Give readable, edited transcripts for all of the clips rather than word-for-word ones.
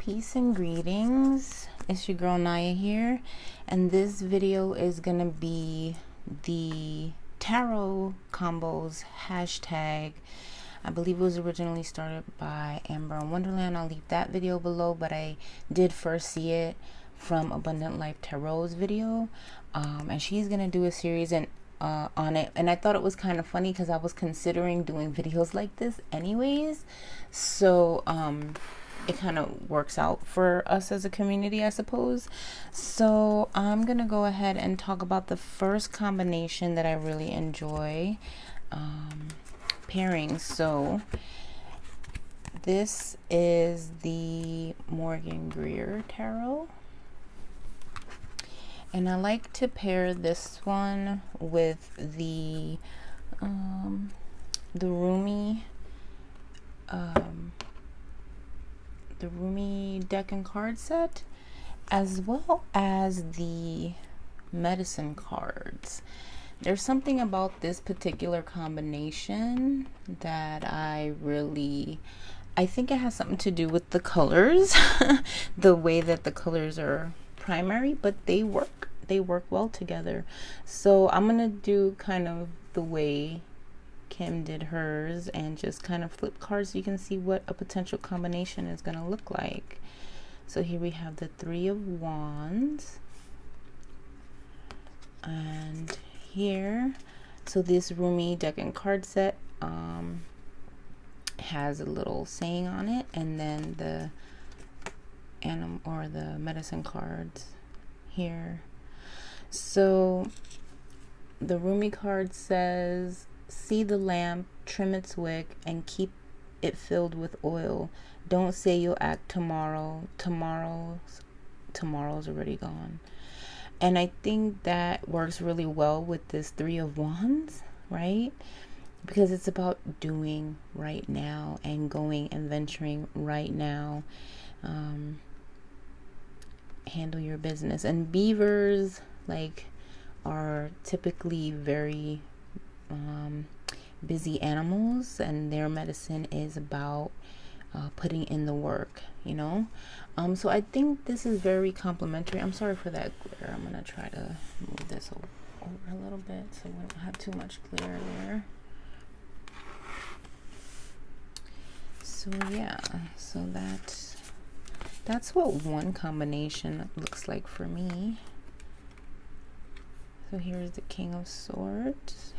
Peace and greetings. It's your girl Naya here, and this video is gonna be the tarot combos hashtag. I believe it was originally started by Amber in Wonderland. I'll leave that video below, but I did first see it from Abundant Life Tarot's video, and she's gonna do a series on it, and I thought it was kind of funny because I was considering doing videos like this anyways, so it kind of works out for us as a community, I suppose. So I'm gonna go ahead and talk about the first combination that I really enjoy pairing. So this is the Morgan Greer Tarot, and I like to pair this one with the Rumi the Rumi deck and card set, as well as the medicine cards. There's something about this particular combination that I think it has something to do with the colors, the way that the colors are primary, but they work well together. So I'm gonna do kind of the way Kim did hers and just kind of flip cards so you can see what a potential combination is going to look like. So here we have the Three of Wands, and here, so this Rumi deck and card set has a little saying on it, and then the animal or the medicine cards here. So the Rumi card says, see the lamp, trim its wick, and keep it filled with oil. Don't say you'll act tomorrow. Tomorrow's already gone. And I think that works really well with this Three of Wands, right? Because it's about doing right now and going and venturing right now. Handle your business. And beavers, like, are typically very busy animals, and their medicine is about putting in the work, you know. So I think this is very complimentary. I'm sorry for that glare. I'm gonna try to move this over a little bit so we don't have too much glare there. So yeah, so that's what one combination looks like for me. So here's the King of Swords.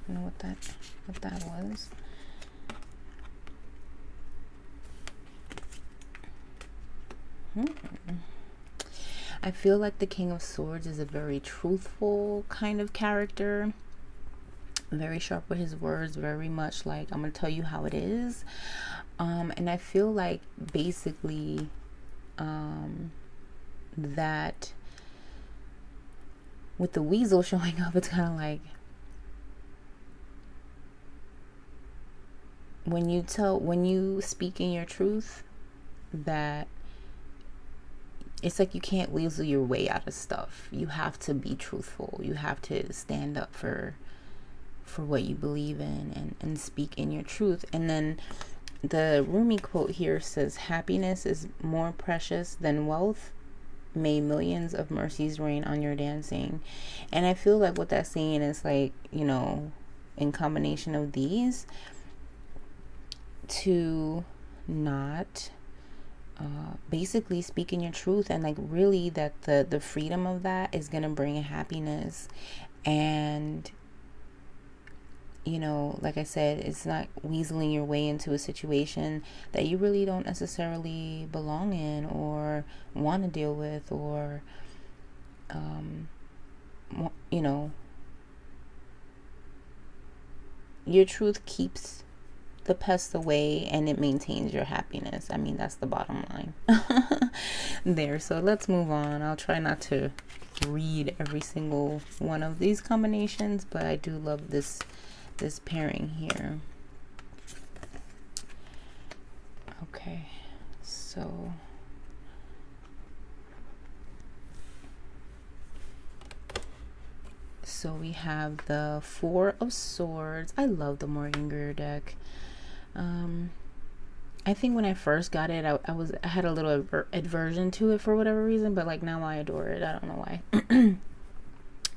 I don't know what that was. I feel like the King of Swords is a very truthful kind of character, very sharp with his words, very much like, I'm gonna tell you how it is. And I feel like basically that with the weasel showing up, it's kind of like, when you speak in your truth, that it's like you can't weasel your way out of stuff. You have to be truthful. You have to stand up for what you believe in and speak in your truth. And then the Rumi quote here says, happiness is more precious than wealth. May millions of mercies rain on your dancing. And I feel like what that's saying is, like, you know, in combination of these, to not basically speak in your truth, and like really that the freedom of that is gonna bring a happiness. And you know, like I said, it's not weaseling your way into a situation that you really don't necessarily belong in or want to deal with, or you know, your truth keeps the pests away and it maintains your happiness. I mean, that's the bottom line there. So let's move on. I'll try not to read every single one of these combinations, but I do love this pairing here. Okay, so we have the Four of Swords. I love the Morgan Greer deck. I think when I first got it, I had a little aversion to it for whatever reason, but like now I adore it. I don't know why.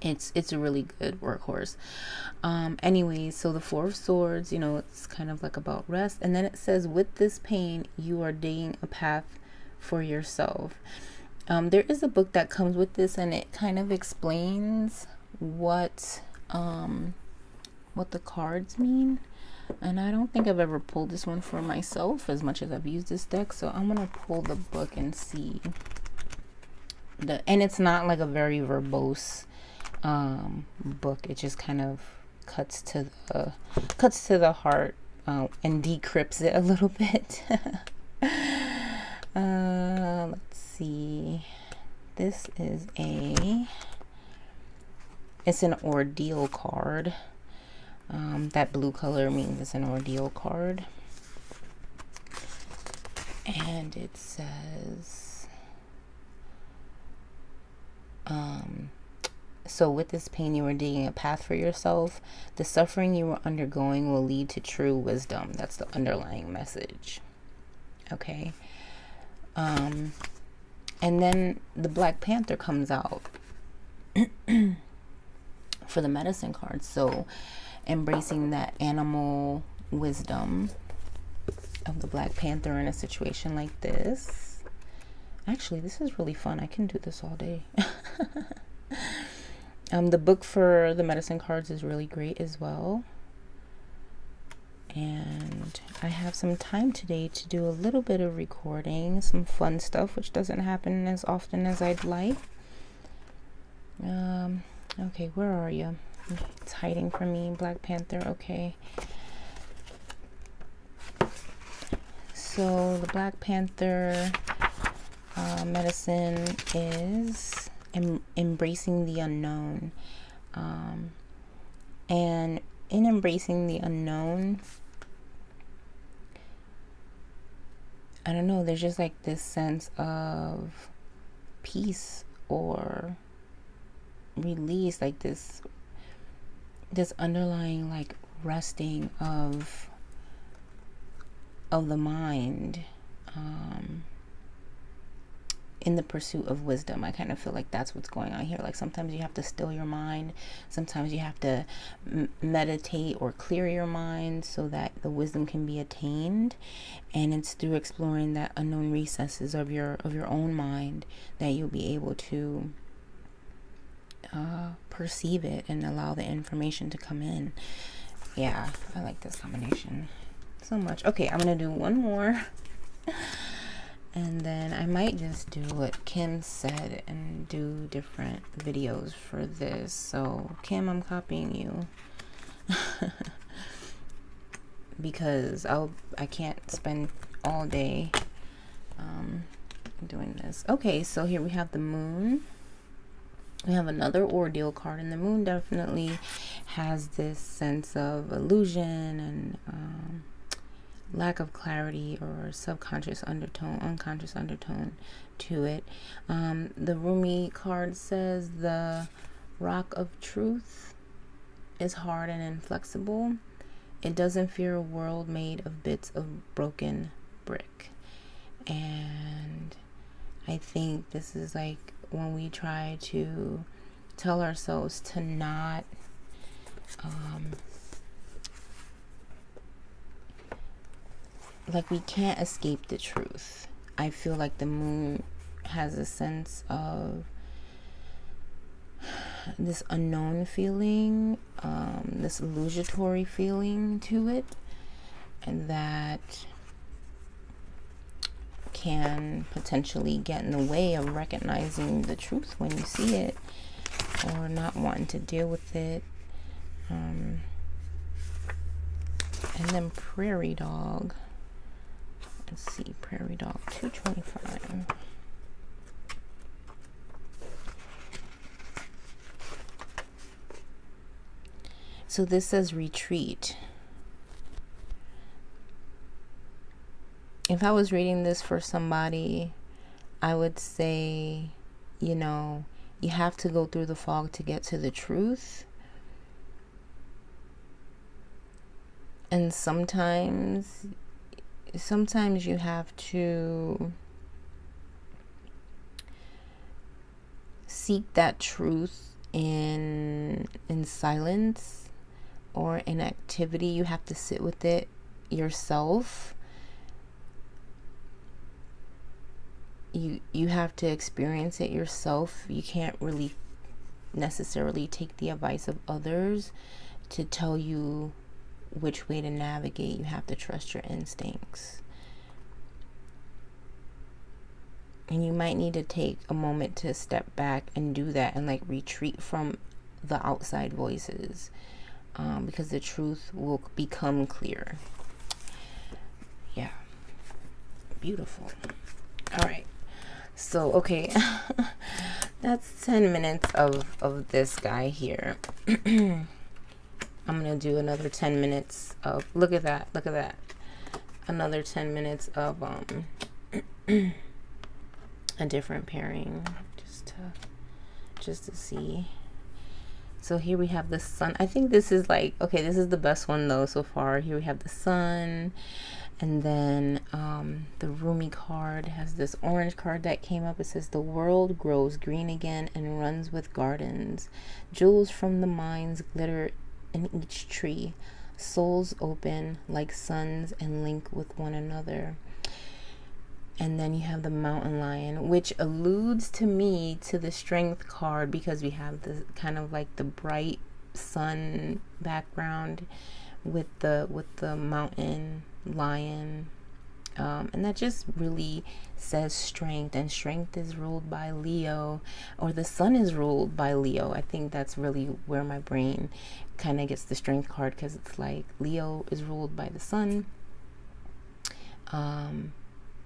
It's a really good workhorse. Anyways, so the Four of Swords, you know, it's kind of like about rest, and then it says, with this pain you are digging a path for yourself. There is a book that comes with this, and it kind of explains what the cards mean. And I don't think I've ever pulled this one for myself as much as I've used this deck, so I'm gonna pull the book and see. And it's not like a very verbose book. It just kind of cuts to the heart, and decrypts it a little bit. Let's see. This is it's an ordeal card. That blue color means it's an ordeal card. And it says, so with this pain you are digging a path for yourself. The suffering you are undergoing will lead to true wisdom. That's the underlying message. Okay. And then the Black Panther comes out for the medicine card. So embracing that animal wisdom of the Black Panther in a situation like this. Actually, this is really fun. I can do this all day. The book for the medicine cards is really great as well. And I have some time today to do a little bit of recording, some fun stuff, which doesn't happen as often as I'd like. Okay, where are you? It's hiding from me, Black Panther. Okay. So the Black Panther medicine is embracing the unknown. And in embracing the unknown, I don't know, there's just like this sense of peace or release, like this underlying like resting of the mind, in the pursuit of wisdom. I kind of feel like that's what's going on here. Like sometimes you have to still your mind, sometimes you have to meditate or clear your mind so that the wisdom can be attained. And it's through exploring that unknown recesses of your own mind that you'll be able to perceive it and allow the information to come in. Yeah, I like this combination so much. Okay, I'm gonna do one more. And then I might just do what Kim said and do different videos for this. So Kim, I'm copying you. Because I can't spend all day doing this. Okay, so here we have the moon. We have another ordeal card, and the moon definitely has this sense of illusion and lack of clarity or subconscious undertone, unconscious undertone to it. The Rumi card says the rock of truth is hard and inflexible. It doesn't fear a world made of bits of broken brick. And I think this is like when we try to tell ourselves to not like we can't escape the truth. I feel like the moon has a sense of this unknown feeling, this illusory feeling to it, and that can potentially get in the way of recognizing the truth when you see it, or not wanting to deal with it. And then prairie dog. Let's see, prairie dog 225. So this says retreat. If I was reading this for somebody, I would say, you know, you have to go through the fog to get to the truth. And sometimes sometimes you have to seek that truth in silence or in activity. You have to sit with it yourself. You have to experience it yourself. You can't really necessarily take the advice of others to tell you which way to navigate. You have to trust your instincts. And you might need to take a moment to step back and do that and like retreat from the outside voices, because the truth will become clear. Yeah. Beautiful. All right. So, okay. That's 10 minutes of this guy here. I'm going to do another 10 minutes of, look at that. Look at that. Another 10 minutes of, a different pairing, just to see. So here we have the sun. I think this is like, okay, this is the best one though so far. Here we have the sun, and then the Rumi card has this orange card that came up. It says the world grows green again and runs with gardens. Jewels from the mines glitter in each tree. Souls open like suns and link with one another. And then you have the mountain lion, which alludes to me to the strength card, because we have the kind of like the bright sun background with the mountain lion, and that just really says strength, and strength is ruled by Leo, or the sun is ruled by Leo. I think that's really where my brain kind of gets the strength card, because it's like Leo is ruled by the sun.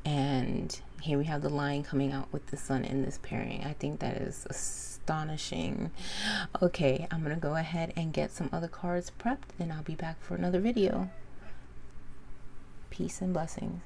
And here we have the lion coming out with the sun in this pairing. I think that is astonishing. Okay, I'm going to go ahead and get some other cards prepped, and I'll be back for another video. Peace and blessings.